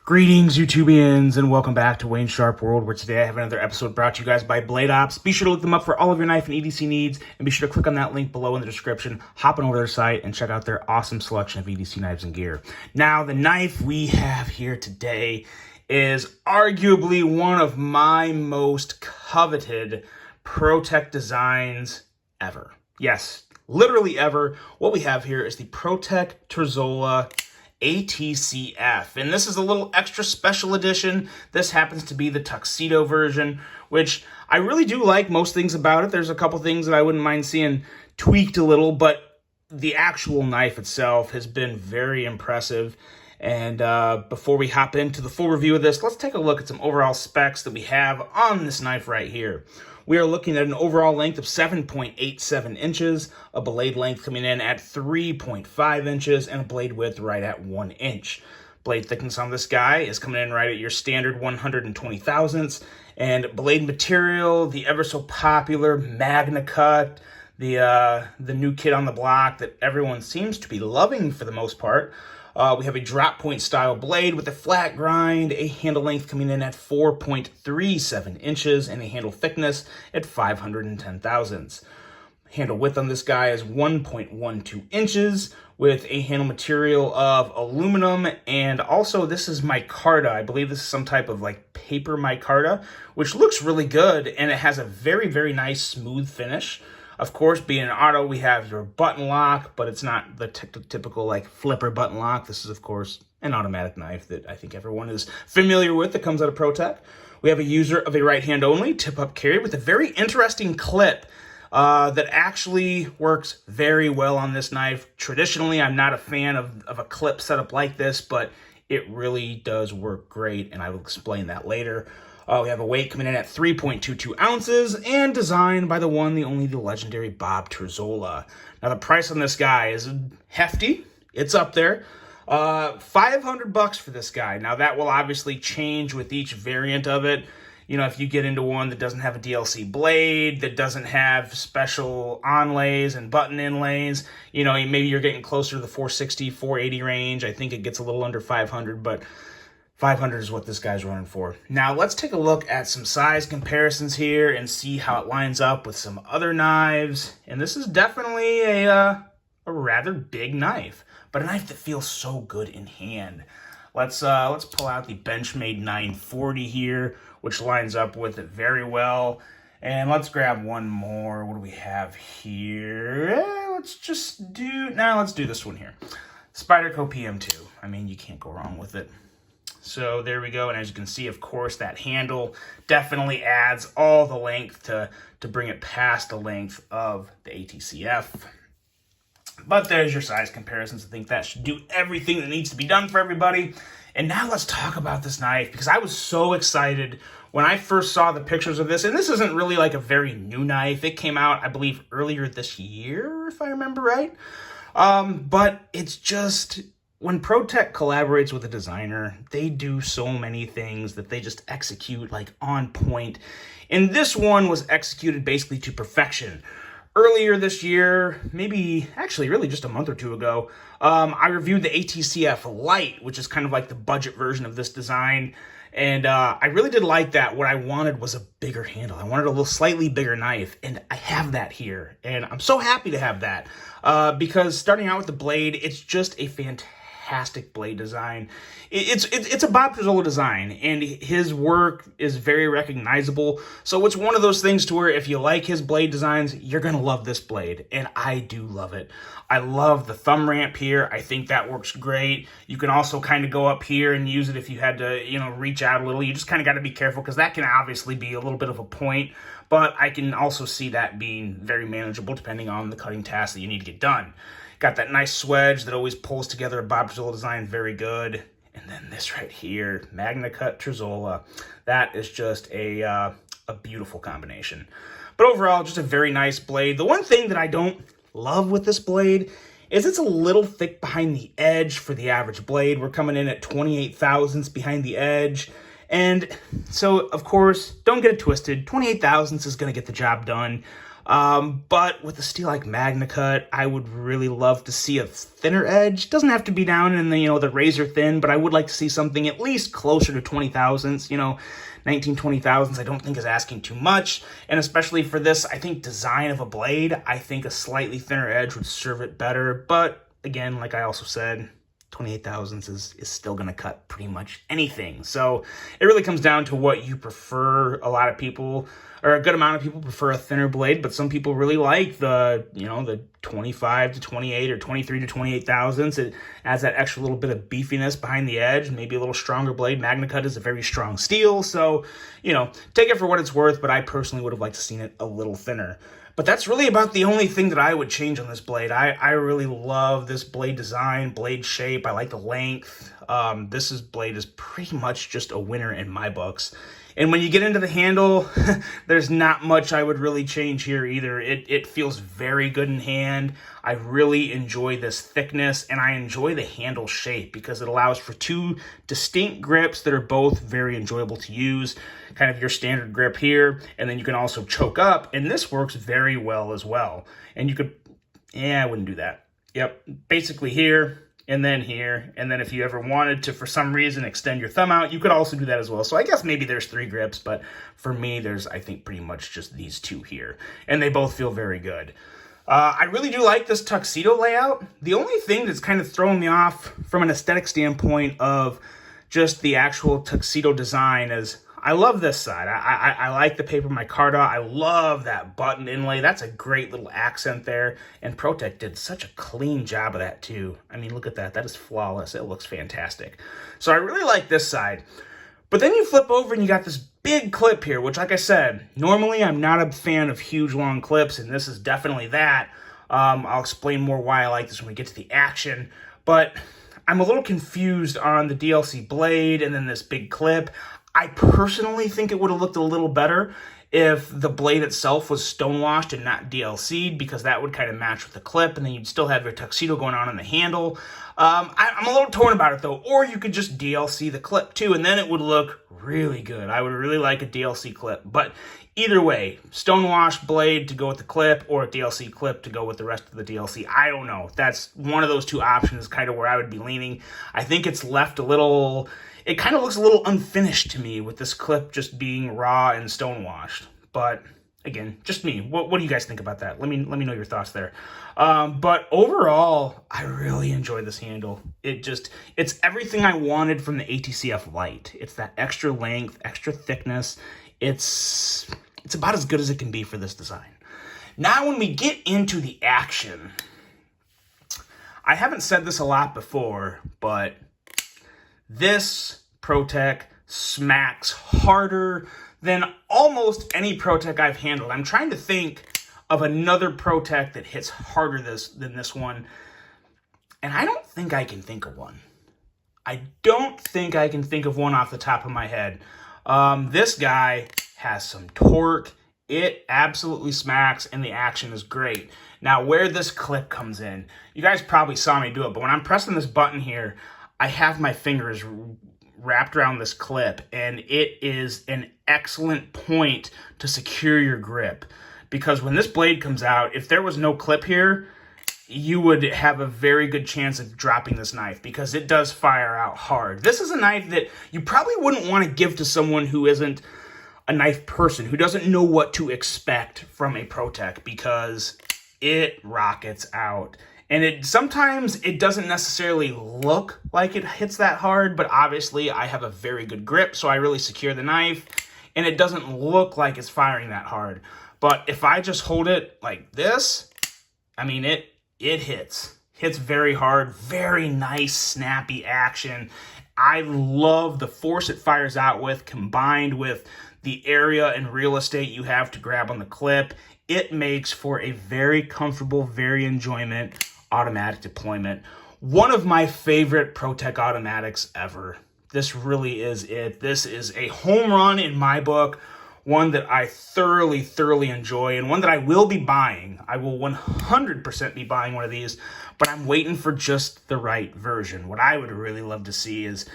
Greetings, YouTubians, and welcome back to Wayne Sharp World, where today I have another episode brought to you guys by Blade Ops. Be sure to look them up for all of your knife and EDC needs, and be sure to click on that link below in the description, hop on over their site, and check out their awesome selection of EDC knives and gear. Now, the knife we have here today is arguably one of my most coveted ProTech designs ever. Yes, literally ever. What we have here is the ProTech Terzola ATCF, and this is a little extra special edition. This happens to be the tuxedo version, which I really do like most things about it. There's a couple things that I wouldn't mind seeing tweaked a little, but the actual knife itself has been very impressive. And before we hop into the full review of this, let's take a look at some overall specs that we have on this knife right here. We are looking at an overall length of 7.87 inches, a blade length coming in at 3.5 inches, and a blade width right at 1 inch. Blade thickness on this guy is coming in right at your standard 120 thousandths, and blade material, the ever so popular Magna Cut, the new kid on the block that everyone seems to be loving for the most part. We have a drop point style blade with a flat grind, a handle length coming in at 4.37 inches, and a handle thickness at 510 thousandths. Handle width on this guy is 1.12 inches with a handle material of aluminum, and also this is micarta. I believe this is some type of like paper micarta, which looks really good, and it has a very, very nice smooth finish. Of course, being an auto, we have your button lock, but it's not the typical like flipper button lock. This is, of course, an automatic knife that I think everyone is familiar with that comes out of ProTech. We have a user of a right hand only tip-up carry with a very interesting clip that actually works very well on this knife. Traditionally, I'm not a fan of a clip setup like this, but it really does work great, and I will explain that later. We have a weight coming in at 3.22 ounces and designed by the one, the only, the legendary Bob Terzola. Now, the price on this guy is hefty. It's up there. $500 for this guy. Now, that will obviously change with each variant of it. You know, if you get into one that doesn't have a DLC blade, that doesn't have special onlays and button inlays, you know, maybe you're getting closer to the 460, 480 range. I think it gets a little under 500, but 500 is what this guy's running for. Now, let's take a look at some size comparisons here and see how it lines up with some other knives. And this is definitely a rather big knife, but a knife that feels so good in hand. Let's pull out the Benchmade 940 here, which lines up with it very well. And let's grab one more. What do we have here? Let's do this one here. Spyderco PM2. I mean, you can't go wrong with it. So there we go, and as you can see, of course, that handle definitely adds all the length to bring it past the length of the ATCF. But there's your size comparisons. I think that should do everything that needs to be done for everybody. And now let's talk about this knife, because I was so excited when I first saw the pictures of this. And this isn't really like a very new knife. It came out, I believe, earlier this year, if I remember right. But it's just, when ProTech collaborates with a designer, they do so many things that they just execute like on point. And this one was executed basically to perfection. Earlier this year, maybe actually really just a month or two ago, I reviewed the ATCF Lite, which is kind of like the budget version of this design. And I really did like that. What I wanted was a bigger handle. I wanted a little slightly bigger knife, and I have that here. And I'm so happy to have that because starting out with the blade, it's just a fantastic blade design. It's a Bob Terzola design, and his work is very recognizable. So it's one of those things to where if you like his blade designs, you're gonna love this blade, and I do love it. I love the thumb ramp here. I think that works great. You can also kind of go up here and use it if you had to, you know, reach out a little. You just kind of got to be careful because that can obviously be a little bit of a point, but I can also see that being very manageable depending on the cutting task that you need to get done. Got that nice swedge that always pulls together a Bob Terzola design very good. And then this right here, Magna Cut Terzola. That is just a beautiful combination. But overall, just a very nice blade. The one thing that I don't love with this blade is it's a little thick behind the edge for the average blade. We're coming in at 28 thousandths behind the edge. And so, of course, don't get it twisted. 28 thousandths is going to get the job done. But with a steel like MagnaCut, I would really love to see a thinner edge. Doesn't have to be down in the, the razor thin, but I would like to see something at least closer to 20 thousandths, 19, 20 thousandths, I don't think is asking too much. And especially for this, I think design of a blade, I think a slightly thinner edge would serve it better. But again, like I also said, 28 thousandths is still going to cut pretty much anything. So it really comes down to what you prefer. A lot of people, or a good amount of people, prefer a thinner blade, but some people really like the 25 to 28 or 23 to 28 thousandths. It adds that extra little bit of beefiness behind the edge, maybe a little stronger blade. MagnaCut is a very strong steel, so, take it for what it's worth, but I personally would have liked to seen it a little thinner. But that's really about the only thing that I would change on this blade. I really love this blade design, blade shape. I like the length. This blade is pretty much just a winner in my books. And when you get into the handle, there's not much I would really change here either. It feels very good in hand. I really enjoy this thickness, and I enjoy the handle shape because it allows for two distinct grips that are both very enjoyable to use. Kind of your standard grip here, and then you can also choke up, and this works very well as well. And you could, I wouldn't do that. Yep, basically here, and then here, and then if you ever wanted to, for some reason, extend your thumb out, you could also do that as well. So I guess maybe there's 3 grips, but for me, there's, I think, pretty much just these 2 here, and they both feel very good. I really do like this tuxedo layout. The only thing that's kind of throwing me off from an aesthetic standpoint of just the actual tuxedo design is I love this side. I like the paper micarta. I love that button inlay. That's a great little accent there. And ProTech did such a clean job of that too. I mean, look at that. That is flawless. It looks fantastic. So I really like this side. But then you flip over and you got this big clip here, which, like I said, normally I'm not a fan of huge long clips, and this is definitely that. I'll explain more why I like this when we get to the action. But I'm a little confused on the DLC blade and then this big clip. I personally think it would have looked a little better if the blade itself was stonewashed and not DLC'd, because that would kind of match with the clip, and then you'd still have your tuxedo going on in the handle. I'm a little torn about it, though. Or you could just DLC the clip, too, and then it would look really good. I would really like a DLC clip. But either way, stonewashed blade to go with the clip, or a DLC clip to go with the rest of the DLC. I don't know. That's one of those 2 options, kind of where I would be leaning. I think it's left a little... It kind of looks a little unfinished to me with this clip just being raw and stonewashed. But again, just me. What do you guys think about that? Let me know your thoughts there. But overall, I really enjoy this handle. It's everything I wanted from the ATCF Lite. It's that extra length, extra thickness. It's about as good as it can be for this design. Now, when we get into the action, I haven't said this a lot before, but this ProTech smacks harder than almost any ProTech I've handled. I'm trying to think of another ProTech that hits harder than this one, and I don't think I can think of one. I don't think I can think of one off the top of my head. This guy has some torque. It absolutely smacks, and the action is great. Now, where this clip comes in, you guys probably saw me do it, but when I'm pressing this button here, I have my fingers wrapped around this clip, and it is an excellent point to secure your grip. Because when this blade comes out, if there was no clip here, you would have a very good chance of dropping this knife, because it does fire out hard. This is a knife that you probably wouldn't want to give to someone who isn't a knife person, who doesn't know what to expect from a ProTech, because it rockets out. And sometimes it doesn't necessarily look like it hits that hard, but obviously I have a very good grip, so I really secure the knife, and it doesn't look like it's firing that hard. But if I just hold it like this, I mean, it hits very hard, very nice, snappy action. I love the force it fires out with, combined with the area and real estate you have to grab on the clip. It makes for a very comfortable, very enjoyment automatic deployment. One of my favorite ProTech automatics ever. This really is it. This is a home run in my book, one that I thoroughly enjoy, and one that I will be buying. I will 100% be buying one of these, but I'm waiting for just the right version. What I would really love to see is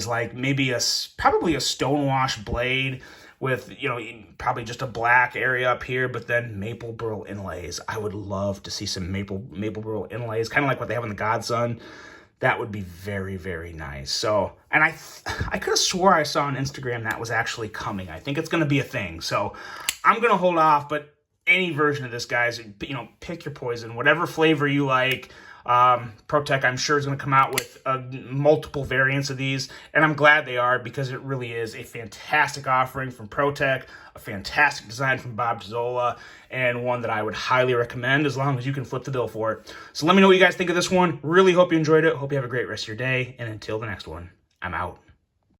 like maybe probably a stonewash blade with, you know, probably just a black area up here, but then maple burl inlays. I would love to see some maple burl inlays, kind of like what they have in the Godson. That would be very, very nice. So, and I could have swore I saw on Instagram that was actually coming. I think it's going to be a thing. So I'm going to hold off, but any version of this, guys, you know, pick your poison, whatever flavor you like. ProTech, I'm sure, is going to come out with multiple variants of these, and I'm glad they are, because it really is a fantastic offering from ProTech, a fantastic design from Bob Zola, and one that I would highly recommend as long as you can flip the bill for it. So let me know what you guys think of this one. Really hope you enjoyed it. Hope you have a great rest of your day, and until the next one, I'm out.